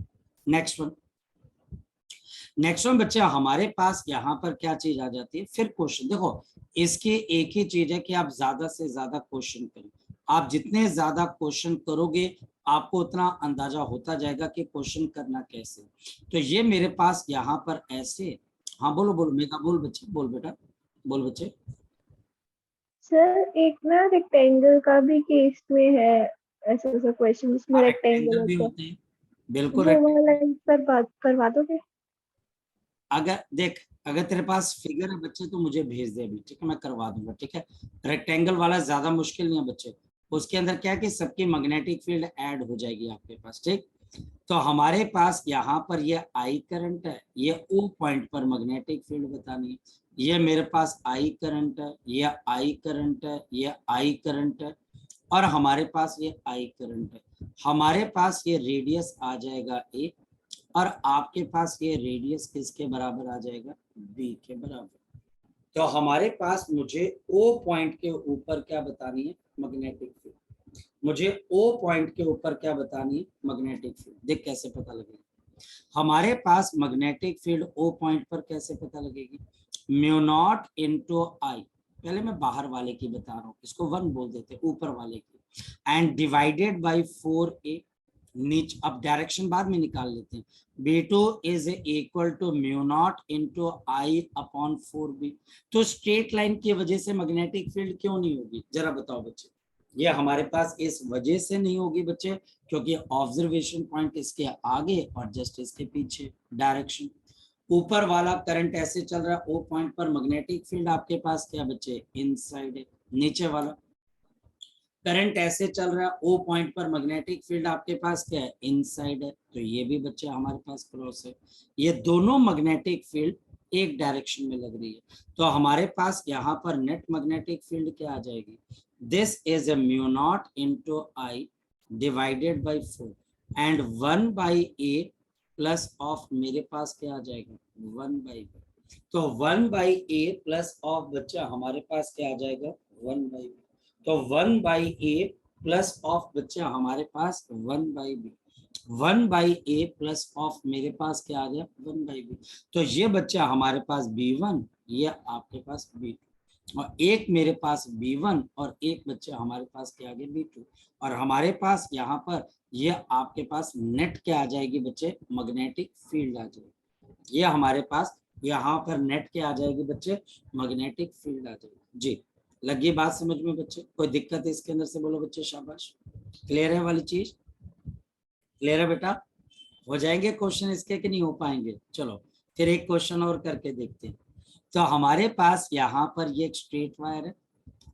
नेक्स्ट वन बच्चे हमारे पास यहाँ पर क्या चीज आ जाती है, फिर क्वेश्चन। देखो इसकी एक ही चीज है कि आप ज्यादा से ज्यादा क्वेश्चन करें। आप जितने ज्यादा क्वेश्चन करोगे आपको उतना अंदाजा होता जाएगा कि क्वेश्चन करना कैसे। तो ये मेरे पास यहाँ पर ऐसे, हाँ बोलो बोलो मेगा, बोल बच्चे, बोल बेटा, बोल बच्चे। सर एक ना रेक्टेंगल का भी केस में है ऐसा ऐसा क्वेश्चन जिसमें रेक्टेंगल रेक्टेंगल भी होता है, होते हैं, बिल्कुल वो रेक्टेंगल। वाला एक बार बात करवा दोगे? अगर देख, अगर तेरे पास फिगर है बच्चे तो मुझे भेज दे अभी, ठीक है, मैं करवा दूंगा, ठीक है। रेक्टेंगल वाला ज्यादा मुश्किल नहीं है बच्चे, उसके अंदर क्या है कि सबकी मैग्नेटिक फील्ड ऐड हो जाएगी आपके पास, ठीक। तो हमारे पास यहाँ पर ये आई करंट है, ये ओ पॉइंट पर मैग्नेटिक फील्ड बतानी है। ये मेरे पास आई करंट है, ये आई करंट है, ये आई करंट है, और हमारे पास ये आई करंट है। हमारे पास ये रेडियस आ जाएगा ए, और आपके पास ये रेडियस किसके बराबर आ जाएगा, बी के बराबर। तो हमारे पास मुझे ओ पॉइंट के ऊपर क्या बतानी है, मैग्नेटिक फील्ड। मुझे ओ पॉइंट के ऊपर क्या बतानी है, मैग्नेटिक फील्ड। देख कैसे पता लगेगा हमारे पास मैग्नेटिक फील्ड ओ पॉइंट पर, कैसे पता लगेगी, म्यू नॉट इंटू आई। पहले मैं बाहर वाले की बता रहा हूँ, इसको 1 बोल देते, ऊपर वाले की, एंड डिवाइडेड बाई 4a। नीचे अब डायरेक्शन बाद में निकाल लेते हैं। B2 is equal to mu not into I upon 4b। तो स्ट्रेट लाइन की वजह से मैग्नेटिक फील्ड क्यों नहीं होगी, जरा बताओ बच्चे। ये हमारे पास इस वजह से नहीं होगी बच्चे क्योंकि ऑब्जर्वेशन पॉइंट इसके आगे और जस्ट इसके पीछे डायरेक्शन। ऊपर वाला करंट ऐसे चल रहा है ओ पॉइंट पर, मैग्नेटिक फील्ड आपके पास क्या बच्चे, इनसाइड है। नीचे वाला करंट ऐसे चल रहा है ओ पॉइंट पर, मैग्नेटिक फील्ड आपके पास क्या है, इनसाइड है। तो ये भी बच्चे हमारे पास क्रॉस है। ये दोनों मैग्नेटिक फील्ड एक डायरेक्शन में लग रही है। तो हमारे पास यहाँ पर नेट मैग्नेटिक फील्ड क्या आ जाएगी, this is a mu naught into I divided by 4 and 1 by A plus of, मेरे पास क्या आ जाएगा, 1 बाई बी। तो 1 बाई ए प्लस ऑफ बच्चा हमारे पास क्या आ जाएगा, 1 बाई बी। तो 1 बाई ए प्लस ऑफ बच्चा हमारे पास 1 by B. 1 by A plus of मेरे पास क्या आ गया, 1 बाई बी। तो ये बच्चा हमारे पास B1, ये आपके पास B2, और एक मेरे पास B1 और एक बच्चा हमारे पास क्या आ गया, B2। और हमारे पास यहाँ पर ये आपके पास नेट क्या आ जाएगी बच्चे, मैग्नेटिक फील्ड आ जाएगी। ये हमारे पास यहाँ पर नेट क्या आ जाएगी बच्चे, मैग्नेटिक फील्ड आ जाएगी। जी लगी बात समझ में बच्चे, कोई दिक्कत है इसके अंदर से बोलो बच्चे, शाबाश। क्लियर है वाली चीज, क्लियर है बेटा। हो जाएंगे क्वेश्चन इसके कि नहीं हो पाएंगे, चलो फिर एक क्वेश्चन और करके देखते हैं। तो हमारे पास यहाँ पर ये एक स्ट्रेट वायर है,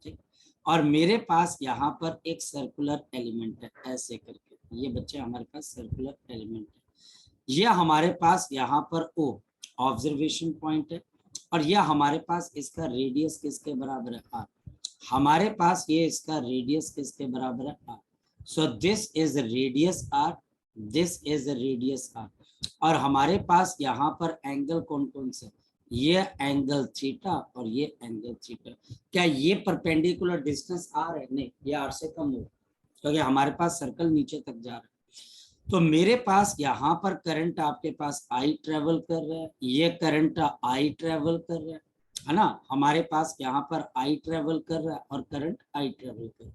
ठीक, और मेरे पास यहाँ पर एक सर्कुलर एलिमेंट है ऐसे करके, ये बच्चे हमारे पास सर्कुलर एलिमेंट है। ये हमारे पास यहाँ पर ओ ऑब्जर्वेशन पॉइंट है, और यह हमारे पास इसका रेडियस किसके बराबर है, आर। हमारे पास ये इसका रेडियस किसके बराबर है, R. So this is radius R, this is radius R. और हमारे पास यहाँ पर एंगल कौन कौन से, ये एंगल थीटा और ये एंगल थीटा। क्या ये परपेंडिकुलर डिस्टेंस आर है, नहीं, ये आर से कम हो क्योंकि हमारे पास सर्कल नीचे तक जा रहा है। तो मेरे पास यहाँ पर करंट आपके पास आई ट्रेवल कर रहा है, ये करंट आई ट्रेवल कर रहा है ना, हमारे पास यहाँ पर आई ट्रेवल कर रहा है और करंट आई ट्रेवल कर रहा है।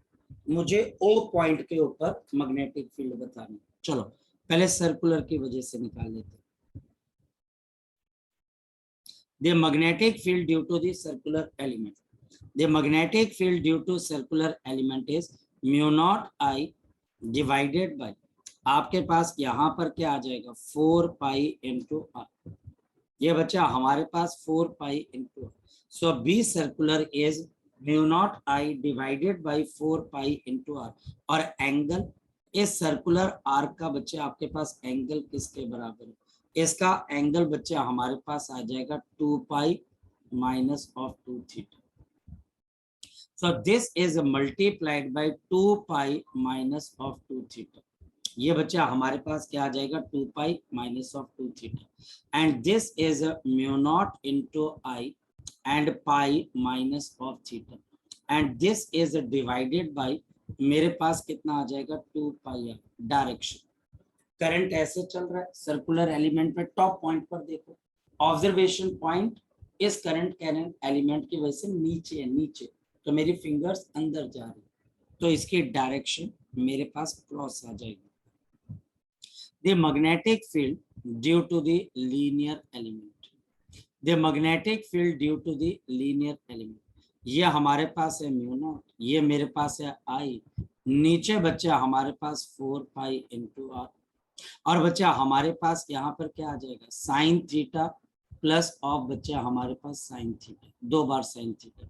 मुझे ओ पॉइंट के ऊपर मैग्नेटिक फील्ड बतानी। चलो पहले सर्कुलर की वजह से निकाल लेते हैं। The magnetic field due to the circular element. The magnetic field due to circular element is mu naught I divided by, आपके पास यहाँ पर क्या आ जाएगा, 4 पाई इंटू आर। ये बच्चा हमारे पास 4 pi into R. So B circular is mu not I divided by 4 pi into R. और एंगल इस सर्कुलर आर्क का बच्चा आपके पास एंगल किसके बराबर है, इसका एंगल बच्चा हमारे पास आ जाएगा 2 पाई minus of 2 theta. So this is multiplied by 2 pi minus of 2 theta. ये बच्चा हमारे पास क्या आ जाएगा, 2 पाई minus of 2 theta. And this is mu not into I and pi minus of theta, and this is divided by, मेरे पास कितना आ जाएगा 2 pi r डायरेक्शन। करंट ऐसे चल रहा है सर्कुलर एलिमेंट पे, टॉप पॉइंट पर देखो, ऑब्जर्वेशन पॉइंट इस करंट एलिमेंट की वजह से नीचे है, नीचे, तो मेरी फिंगर्स अंदर जा रही, तो इसकी डायरेक्शन मेरे पास क्रॉस आ जाएगी। The magnetic field due to the linear element, the magnetic field due to the linear element, ये हमारे पास है म्यू नॉट, ये मेरे पास है आई, नीचे बच्चा हमारे पास 4 पाई इंटू आर, और बच्चा हमारे पास यहाँ पर क्या आ जाएगा साइन थीटा प्लस ऑफ बच्चा हमारे पास साइन थीटा, 2 बार साइन थीटा,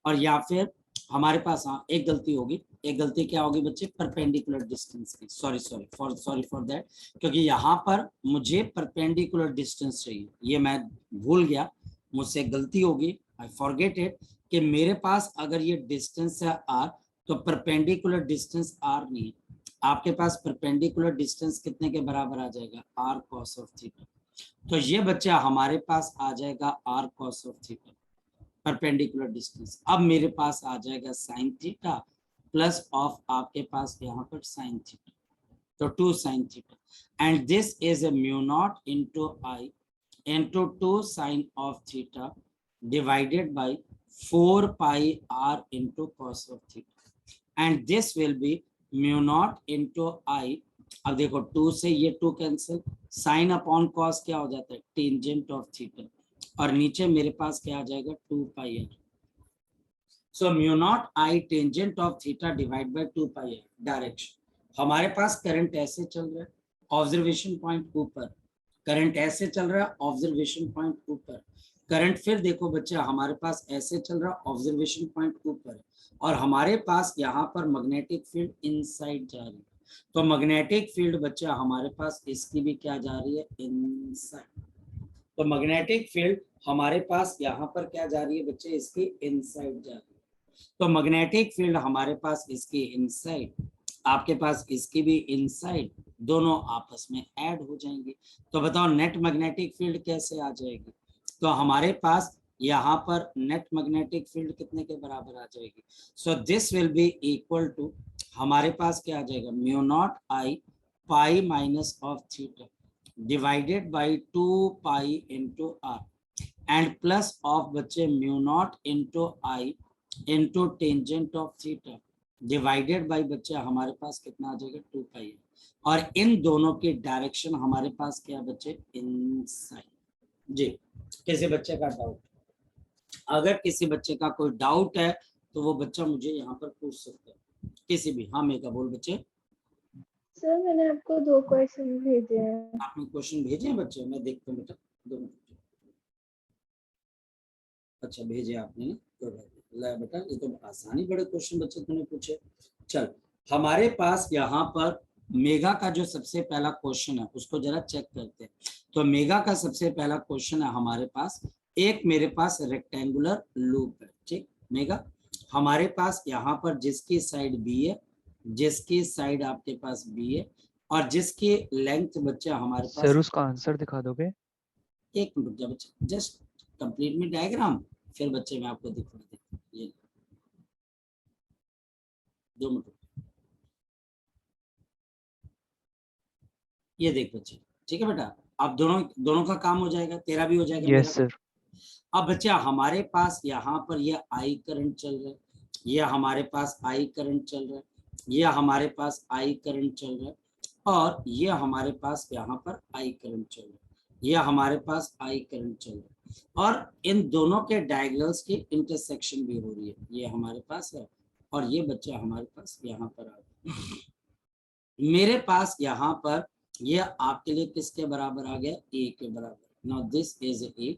और या फिर हमारे पास हाँ एक गलती होगी, एक गलती क्या होगी बच्चे परपेंडिकुलर डिस्टेंस की, सॉरी फॉर दैट, क्योंकि यहाँ पर मुझे परपेंडिकुलर डिस्टेंस चाहिए, ये मैं भूल गया, मुझसे गलती होगी, आई फॉरगेट इट, कि मेरे पास अगर ये डिस्टेंस है r तो परपेंडिकुलर डिस्टेंस r नहीं है, आपके पास परपेंडिकुलर डिस्टेंस कितने के बराबर आ जाएगा r cos ऑफ थीटा, तो ये बच्चा हमारे पास आ जाएगा r cos of theta perpendicular distance. अब मेरे पास आ जाएगा साइन थीटा प्लस ऑफ आपके पास यहाँ पर साइन थीटा, तो 2 sine theta, and this is a mu not into I into 2 sine of theta divided by 4 pi r into cos of theta, and this will be mu not into I, अब देखो 2 से ये 2 cancel, sine upon cos क्या हो जाता है tangent of theta, और नीचे मेरे पास क्या आ जाएगा 2 पाई r, so mu not I tangent of theta divide by 2 pi r direction. हमारे पास करंट ऐसे चल रहा है, ऑब्जर्वेशन पॉइंट ऊपर, करंट ऐसे चल रहा है, ऑब्जर्वेशन पॉइंट ऊपर, करंट फिर देखो बच्चा हमारे पास ऐसे चल रहा है, ऑब्जर्वेशन पॉइंट ऊपर है, और हमारे पास यहाँ पर मैग्नेटिक फील्ड इनसाइड जा रही है, तो मैग्नेटिक फील्ड बच्चा हमारे पास इसकी भी क्या जा रही है इनसाइड, तो मैग्नेटिक फील्ड हमारे पास यहाँ पर क्या जा रही है बच्चे इसकी इनसाइड जा रही है, तो मैग्नेटिक फील्ड हमारे पास इसकी इनसाइड, आपके पास इसकी भी इनसाइड, दोनों आपस में ऐड हो जाएंगे, तो बताओ नेट मैग्नेटिक फील्ड कैसे आ जाएगी, तो हमारे पास यहाँ पर नेट मैग्नेटिक फील्ड कितने के बराबर आ जाएगी, so this will be equal to, हमारे पास क्या आ जाएगा mu not I pi minus of theta divided by 2 pi into R, and plus of बच्चे mu not into I into tangent of theta divided by बच्चे हमारे पास कितना आ जाएगा 2 पाई, और इन दोनों की डायरेक्शन हमारे पास क्या बच्चे इनसाइड। जी किसी बच्चे का डाउट, अगर किसी बच्चे का कोई डाउट है तो वो बच्चा मुझे यहाँ पर पूछ सकता है, किसी भी, हाँ मेगा बोल बच्चे। सर मैंने आपको 2 क्वेश्चन भेजे हैं। आपने क्वेश्चन भेजे हैं बच्चे, मैं देखता हूँ बेटा, 2 मिनट। अच्छा भेजे आपने ना, तो ला बेटा ये तो आसानी बड़े क्वेश्चन बच्चे तुमने पूछे। चल हमारे पास यहाँ पर मेगा का जो सबसे पहला क्वेश्चन है उसको जरा चेक करते हैं, तो मेगा का सबसे पहला क्वेश्चन है हमारे पास, एक मेरे पास रेक्टेंगुलर लूप है, ठीक मेगा, हमारे पास यहाँ पर जिसकी साइड बी है, जिसकी साइड आपके पास बी है, और जिसकी लेंथ बच्चा हमारे पास, सर उसका आंसर दिखा दोगे? एक मिनट बच्चा, जस्ट कंप्लीट में डायग्राम, फिर बच्चे मैं आपको दिखा देता हूँ, ये 2 मिनट, ये देख बच्चे, ठीक है बेटा, अब दोनों का काम हो जाएगा, तेरा भी हो जाएगा। Yes sir. अब बच्चा हमारे पास यहाँ पर ये आई करंट चल रहा है, ये हमारे पास आई करंट चल रहा है, ये हमारे पास आई करंट चल रहा है, और ये हमारे पास यहाँ पर आई करंट चल रहा है, ये हमारे पास आई करंट चल रहा है, और इन दोनों के डायगोनल्स की इंटरसेक्शन भी हो रही है, ये हमारे पास है, और ये बच्चा हमारे पास यहाँ पर आ गया, मेरे पास यहाँ पर ये आपके लिए किसके बराबर आ गया ए के बराबर, नाउ दिस इज ए,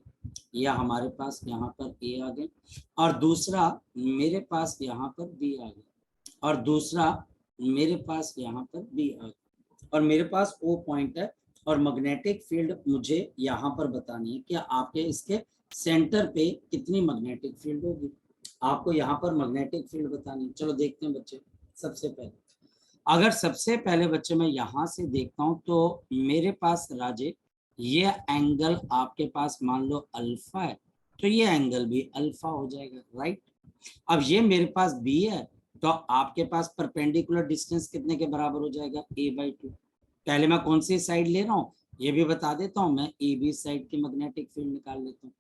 यह हमारे पास यहाँ पर ए आ गए, और दूसरा मेरे पास यहाँ पर बी आ गया, और दूसरा मेरे पास यहाँ पर बी आ गया, और मेरे पास ओ पॉइंट है, और मैग्नेटिक फील्ड मुझे यहाँ पर बतानी है कि आपके इसके सेंटर पे कितनी मैग्नेटिक फील्ड होगी, आपको यहाँ पर मैग्नेटिक फील्ड बतानी है। चलो देखते हैं बच्चे, सबसे पहले अगर सबसे पहले बच्चे मैं यहाँ से देखता हूँ तो मेरे पास राजे ये एंगल आपके पास मान लो अल्फा है, तो ये एंगल भी अल्फा हो जाएगा, राइट। अब ये मेरे पास बी है, तो आपके पास परपेंडिकुलर डिस्टेंस कितने के बराबर हो जाएगा, a/2। पहले मैं कौन सी साइड ले रहा हूँ ये भी बता देता हूँ, मैं ए बी साइड की मैग्नेटिक फील्ड निकाल लेता हूँ।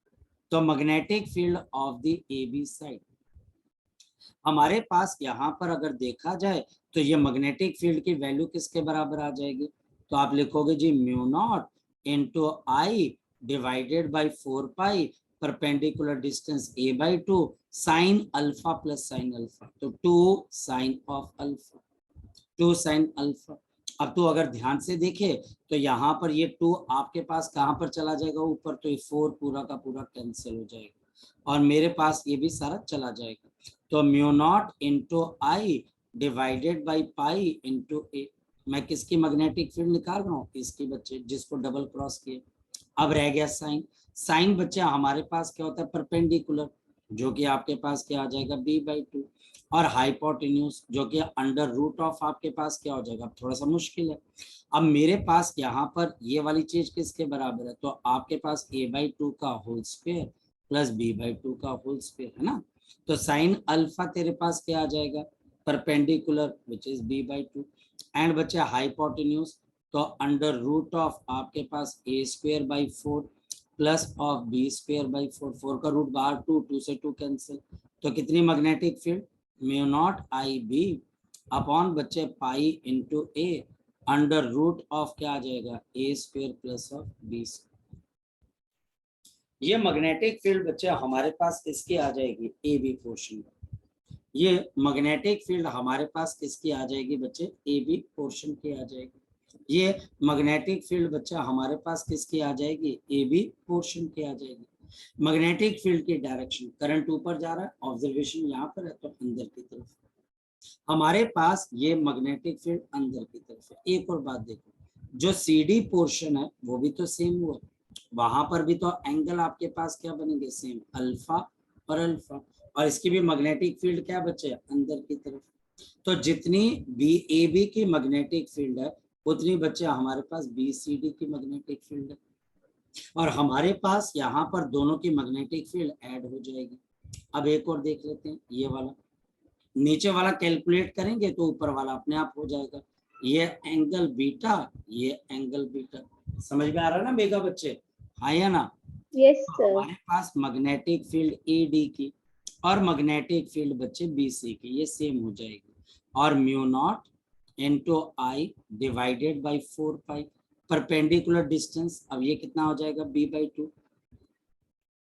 तो magnetic field of the A B side, हमारे पास यहाँ पर अगर देखा जाए तो ये मैग्नेटिक फील्ड की वैल्यू किसके बराबर आ जाएगी, तो आप लिखोगे जी mu not into I divided by 4 pi perpendicular distance a/2 sine alpha plus sine alpha, तो 2 sine of alpha, 2 sine alpha. अब तो अगर ध्यान से देखे तो यहाँ पर ये 2 आपके पास कहाँ पर चला जाएगा ऊपर, तो ये 4 पूरा का पूरा कैंसिल हो जाएगा और मेरे पास ये भी सारा चला जाएगा। तो mu not into I divided by pi into A. मैं किसकी मैग्नेटिक फील्ड निकाल रहा हूँ, इसकी बच्चे, जिसको डबल क्रॉस किए। अब रह गया साइन, साइन बच्चे हमारे पास क्या होता है, परपेंडिकुलर, जो कि आपके पास क्या आ जाएगा b/2, और हाइपोटेन्यूज जो कि अंडर रूट ऑफ आपके पास क्या हो जाएगा, थोड़ा सा मुश्किल है। अब मेरे पास यहाँ पर ये वाली चीज किसके बराबर है, तो आपके पास a/2 का होल स्क्वायर प्लस b/2 का होल स्क्वायर है ना। तो साइन अल्फा तेरे पास क्या आ जाएगा, perpendicular which is b/2, and बच्चे हाइपोटेन्यूज तो अंडर रूट ऑफ आपके पास a²/4 प्लस ऑफ b²/4, 4 का रूट बाहर 2, 2 से 2 कैंसिल, तो कितनी magnetic field, mu not I B upon बच्चे pi into A under root of क्या आ जाएगा, a² प्लस ऑफ b²। ये मैग्नेटिक फील्ड बच्चे हमारे पास किसकी आ जाएगी, ए बी पोर्शन। ये मैग्नेटिक फील्ड हमारे पास किसकी आ जाएगी बच्चे, ए बी पोर्शन की आ जाएगी। ये मैग्नेटिक फील्ड बच्चा हमारे पास किसकी आ जाएगी, ए बी पोर्शन की आ जाएगी। मैग्नेटिक फील्ड की डायरेक्शन, करंट ऊपर जा रहा है, ऑब्जर्वेशन यहाँ पर है तो अंदर की तरफ, हमारे पास ये मैग्नेटिक फील्ड अंदर की तरफ है। एक और बात देखो, जो सी डी पोर्शन है वो भी तो सेम हुआ, वहां पर भी तो एंगल आपके पास क्या बनेंगे, सेम, अल्फा और अल्फा, और इसकी भी मैग्नेटिक फील्ड क्या बचे, अंदर की तरफ। तो जितनी बी ए बी की मैग्नेटिक फील्ड है उतनी बच्चे हमारे पास बी सी डी की मैग्नेटिक फील्ड है, और हमारे पास यहाँ पर दोनों की मैग्नेटिक फील्ड ऐड हो जाएगी। अब एक और देख लेते हैं, ये वाला, नीचे वाला कैलकुलेट करेंगे तो ऊपर वाला अपने आप हो जाएगा। ये एंगल बीटा, ये एंगल बीटा, समझ में आ रहा है ना बेगा बच्चे, हाँ या ना। यस तो सर। हमारे पास मैग्नेटिक फील्ड ए डी की और मैग्नेटिक फील्ड बच्चे बी सी की ये सेम हो जाएगी, और mu naught into I divided by 4 pi perpendicular distance, अब ये कितना हो जाएगा, b/2,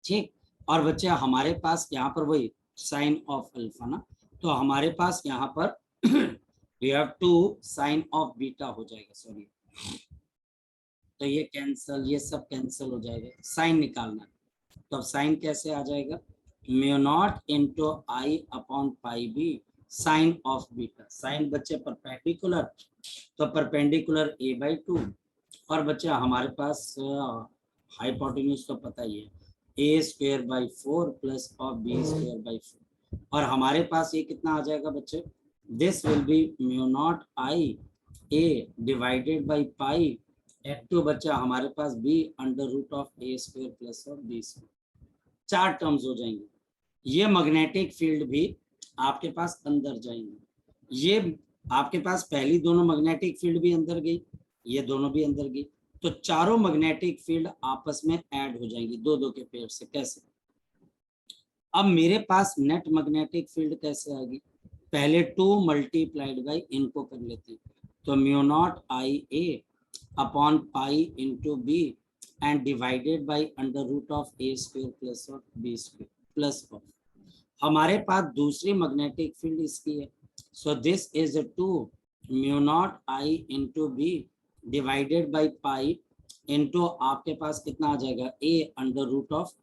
ठीक। और बच्चे हमारे पास यहाँ पर वही साइन ऑफ अल्फा ना, तो हमारे पास यहाँ पर we have two sine of beta हो जाएगा, सॉरी, तो ये कैंसल, ये सब कैंसल हो जाएगा, साइन निकालना है। तो अब साइन कैसे आ जाएगा, mu not into I upon pi B sine of beta, sine बच्चे परपेंडिकुलर, तो परपेंडिकुलर a/2, और बच्चे हमारे पास हाइपोटेन्यूज तो पता ही है, a²/4 प्लस ऑफ b²/4, और हमारे पास ये कितना आ जाएगा बच्चे, this will be mu not I A divided by pi एक्टू बच्चा हमारे पास b under root of a² plus of b², 4 terms हो जाएंगे। ये मैग्नेटिक फील्ड भी आपके पास अंदर जाएंगे, ये आपके पास पहली दोनों मैग्नेटिक फील्ड भी अंदर गई, ये दोनों भी अंदर गई, तो चारों मैग्नेटिक फील्ड आपस में ऐड हो जाएंगी दो दो के पेयर से। कैसे, अब मेरे पास नेट मैग्नेटिक फील्ड कैसे आएगी, पहले 2 मल्टीप्लाइड बाई इनको कर लेते हैं, तो mu not I A upon pi into B and divided by under root of a² plus of b² plus of, हमारे पास दूसरी मैग्नेटिक फील्ड इसकी है, so this is 2 mu not I into B divided by pi into आपके पास कितना आ जाएगा, a under root of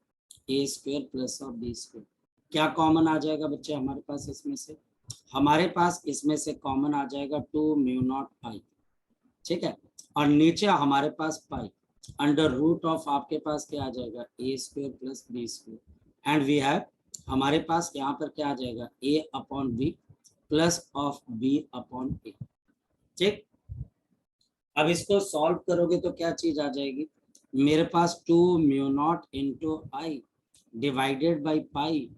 a² plus of b²। क्या कॉमन आ जाएगा बच्चे हमारे पास इसमें से, हमारे पास इसमें से कॉमन आ जाएगा 2 म्यू नॉट आई, ठीक है, और नीचे हमारे पास पाई अंडर रूट ऑफ आपके पास क्या आ जाएगा, a² plus b², and we have हमारे पास यहाँ पर क्या आ जाएगा, a upon B plus of b upon A, ठीक। अब इसको सॉल्व करोगे तो क्या चीज आ जाएगी, मेरे पास 2 mu not into I divided by pi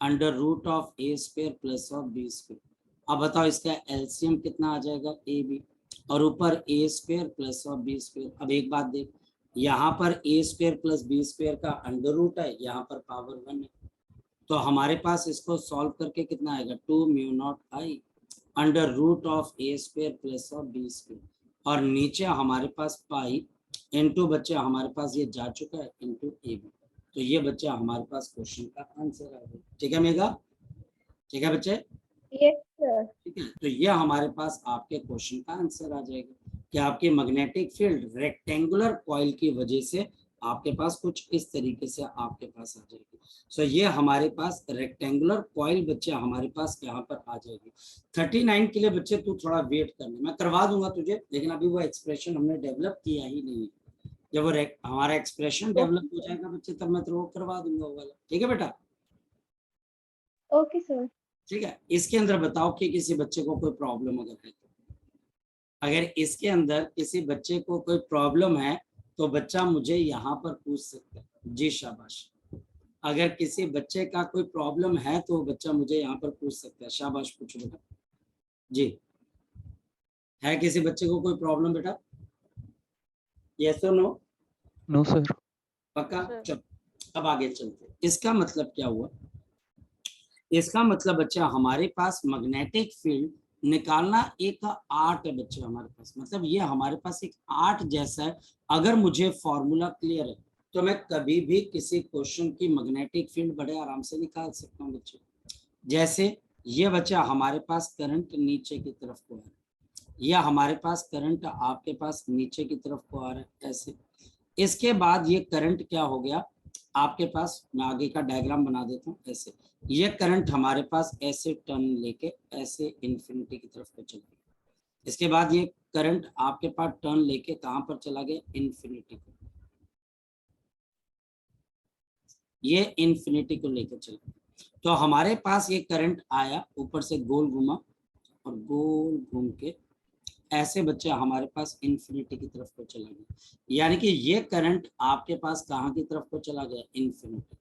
under root of A square plus of B square. अब बताओ इसका एलसीएम कितना आ जाएगा, ए बी, और ऊपर A square plus of B square. अब एक बात देख, यहाँ पर A square plus B square का अंडर रूट है, यहाँ पर पावर 1 है, तो हमारे पास इसको सॉल्व करके कितना आएगा, 2 mu not I under root of A square plus of B square, और नीचे हमारे पास पाई इनटू बच्चे हमारे पास ये जा चुका है इनटू ए बी। तो ये बच्चे हमारे पास क्वेश्चन का आंसर आ गया। ठीक है मेगा, ठीक है बच्चे, यस सर। ठीक है। तो ये हमारे पास आपके क्वेश्चन का आंसर आ जाएगा कि आपके मैग्नेटिक फील्ड रेक्टेंगुलर कॉइल की वजह से आपके पास कुछ इस तरीके से आपके पास आ जाएगी। सो ये हमारे पास रेक्टेंगुलर कॉइल बच्चे हमारे पास यहाँ पर आ जाएगी। 39 के लिए बच्चे तू थोड़ा वेट करना, मैं करवा दूंगा तुझे, लेकिन अभी वो एक्सप्रेशन हमने डेवलप किया ही नहीं है। जब वो हमारा एक्सप्रेशन डेवलप हो जाएगा बच्चे तब मैं तो वो करवा दूंगा वो वाला। ठीक है बेटा, ओके सर। ठीक है। इसके अंदर बताओ कि किसी बच्चे को कोई प्रॉब्लम अगर है तो, अगर इसके अंदर किसी बच्चे को कोई प्रॉब्लम है तो बच्चा मुझे यहाँ पर पूछ सकता है। जी शाबाश। अगर किसी बच्चे का कोई प्रॉब्लम है तो बच्चा मुझे यहाँ पर पूछ सकता है। शाबाश, पूछो बेटा। जी, है किसी बच्चे को कोई प्रॉब्लम बेटा? यस और नो? No sir. पक्का? चलो अब आगे चलते हैं। इसका मतलब क्या हुआ? इसका मतलब बच्चा हमारे पास मैग्नेटिक फील्ड निकालना एक आर्ट है बच्चे हमारे पास, मतलब ये हमारे पास एक आर्ट जैसा है। अगर मुझे फॉर्मूला क्लियर है तो मैं कभी भी किसी क्वेश्चन की मैग्नेटिक फील्ड बड़े आराम से निकाल सकता हूँ बच्चे। जैसे ये बच्चा हमारे पास करंट नीचे की तरफ को है, या हमारे पास करंट आपके पास नीचे की तरफ को आ रहा है ऐसे। इसके बाद ये करंट क्या हो गया आपके पास, मैं आगे का डायग्राम बना देता हूँ ऐसे। ये करंट हमारे पास ऐसे टर्न लेके ऐसे इन्फिनिटी की तरफ को चला गया। इसके बाद ये करंट आपके पास टर्न लेके कहां पर चला गया, इन्फिनिटी को, ये इन्फिनिटी को लेकर चला। तो हमारे पास ये करंट आया, ऊपर से गोल घूमा और गोल घूम के ऐसे बच्चे हमारे पास इन्फिनिटी की तरफ को चला गया। यानी कि ये करंट आपके पास कहाँ की तरफ को चला गया, इन्फिनिटी।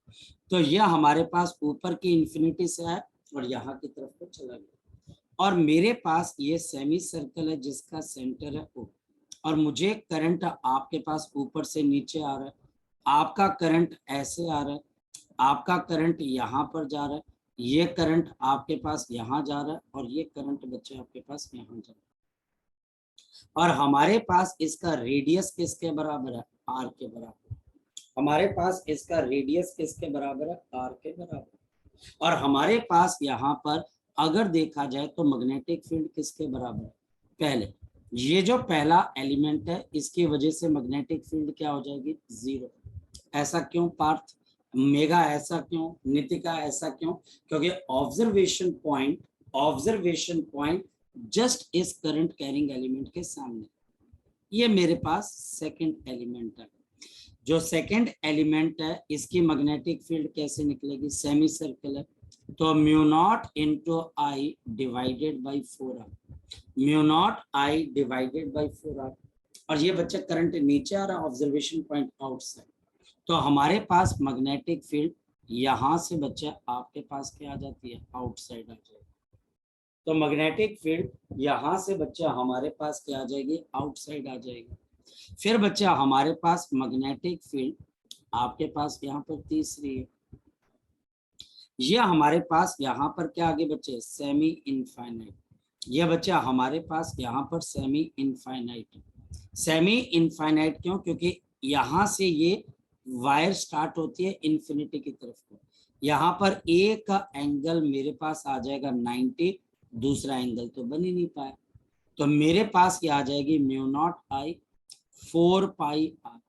तो ये हमारे पास ऊपर की इन्फिनिटी से है और यहाँ की तरफ को चला गया। और मेरे पास ये सेमी सर्कल है जिसका सेंटर है O, और मुझे करंट आपके पास ऊपर से नीचे आ रहा है। आपका करंट ऐसे आ रहा है, आपका करंट यहाँ पर जा रहा है, ये करंट आपके पास यहाँ जा रहा है, और ये करंट बच्चे आपके पास यहाँ जा रहा है। और हमारे पास इसका रेडियस किसके बराबर है, आर के बराबर। हमारे पास इसका रेडियस किसके बराबर है, आर के बराबर। और हमारे पास यहाँ पर अगर देखा जाए तो मैग्नेटिक फील्ड किसके बराबर है, पहले ये जो पहला एलिमेंट है इसकी वजह से मैग्नेटिक फील्ड क्या हो जाएगी, 0। ऐसा क्यों पार्थ, मेगा ऐसा क्यों, नितिका ऐसा क्यों? क्योंकि ऑब्जर्वेशन पॉइंट जस्ट इस करंट कैरिंग एलिमेंट के सामने, ये मेरे पास सेकंड एलिमेंट है। जो सेकंड एलिमेंट है इसकी मैग्नेटिक फील्ड कैसे निकलेगी, सेमी सर्कल है, तो mu not into I divided by 4r, mu not I divided by 4r। और ये बच्चा करंट नीचे आ रहा है, ऑब्जर्वेशन पॉइंट आउटसाइड, तो हमारे पास मैग्नेटिक फील्ड यहाँ से बच्चा आपके पास क्या आ जाती है, आउटसाइड आ जाएगी। तो मैग्नेटिक फील्ड यहाँ से बच्चा हमारे पास क्या आ जाएगी, आउटसाइड आ जाएगी। फिर बच्चा हमारे पास मैग्नेटिक फील्ड आपके पास यहाँ पर तीसरी है, ये हमारे पास यहाँ पर क्या आगे बच्चे, सेमी इनफाइनाइट। ये बच्चा हमारे पास यहाँ पर सेमी इनफाइनाइट है। सेमी इनफाइनाइट क्यों, क्योंकि यहाँ से ये वायर स्टार्ट होती है इन्फिनिटी की तरफ को। यहाँ पर एक का एंगल मेरे पास आ जाएगा 90, दूसरा एंगल तो बन ही नहीं पाया, तो मेरे पास क्या आ जाएगी, mu not I 4 pi R.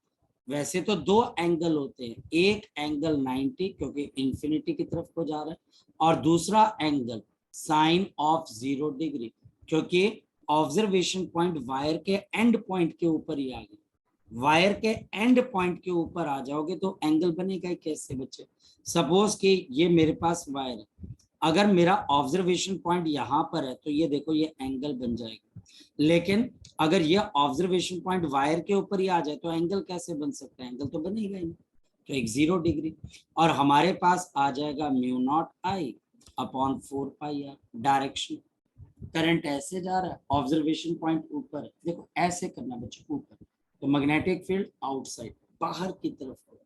वैसे तो दो एंगल होते हैं, एक एंगल 90 क्योंकि इंफिनिटी की तरफ को जा रहा है, और दूसरा एंगल साइन ऑफ 0 डिग्री, क्योंकि ऑब्जर्वेशन पॉइंट वायर के एंड पॉइंट के ऊपर ही आ गया। वायर के एंड पॉइंट के ऊपर आ जाओगे तो एंगल बनेगा ही कैसे बच्चे। सपोज कि ये मेरे पास वायर है, अगर मेरा ऑब्जर्वेशन पॉइंट यहाँ पर है तो ये देखो ये एंगल बन जाएगा, लेकिन अगर ये ऑब्जर्वेशन पॉइंट वायर के ऊपर ही आ जाए तो एंगल कैसे बन सकता है, एंगल तो बनेगा ही नहीं। तो एक 0 डिग्री, और हमारे पास आ जाएगा mu not I upon 4 pi R. Direction, current ऐसे जा रहा है, ऑब्जर्वेशन पॉइंट ऊपर है, देखो ऐसे करना बच्चे ऊपर, तो मैग्नेटिक फील्ड आउटसाइड बाहर की तरफ हो,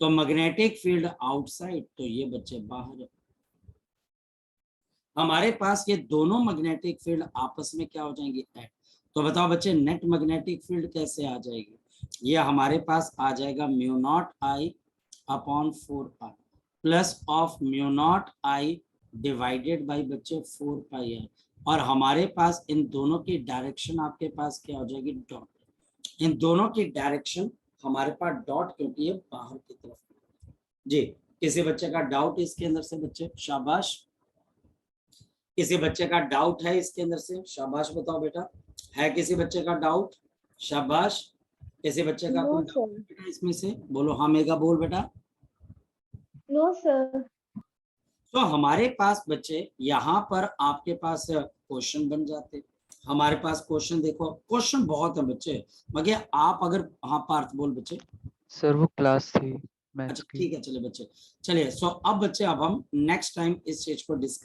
तो मैग्नेटिक फील्ड आउटसाइड, तो ये बच्चे बाहर है। हमारे पास ये दोनों मैग्नेटिक फील्ड आपस में क्या हो जाएंगे, ऐड। तो बताओ बच्चे नेट मैग्नेटिक फील्ड कैसे आ जाएगी, ये हमारे पास आ जाएगा mu not I upon 4 R plus of mu not I divided by बच्चे 4 पाई आर, और हमारे पास इन दोनों की डायरेक्शन आपके पास क्या हो जाएगी, डॉट। इन दोनों की डायरेक्शन हमारे पास डॉट, क्योंकि ये बाहर की तरफ जी। किसी बच्चे का डाउट इसके अंदर से बच्चे, शाबाश। किसी बच्चे का डाउट है इसके अंदर से, शाबाश बताओ बेटा, है किसी बच्चे का डाउट, शाबाश। किसी बच्चे का नो कोई सर, डाउट है इसमें से, बोलो हाँ मेगा बोल बेटा। No sir. तो हमारे पास बच्चे यहाँ पर आपके पास क्वेश्चन बन जाते, हमारे पास क्वेश्चन देखो, क्वेश्चन बहुत है बच्चे, मगर आप अगर, हाँ पार्थ बोल बच्चे। सर वो क्लास थी मैथ्स अच्छा की। ठीक है, चले बच्चे, चलिए। सो अब बच्चे, अब हम नेक्स्ट टाइम इस चीज को डिस्कस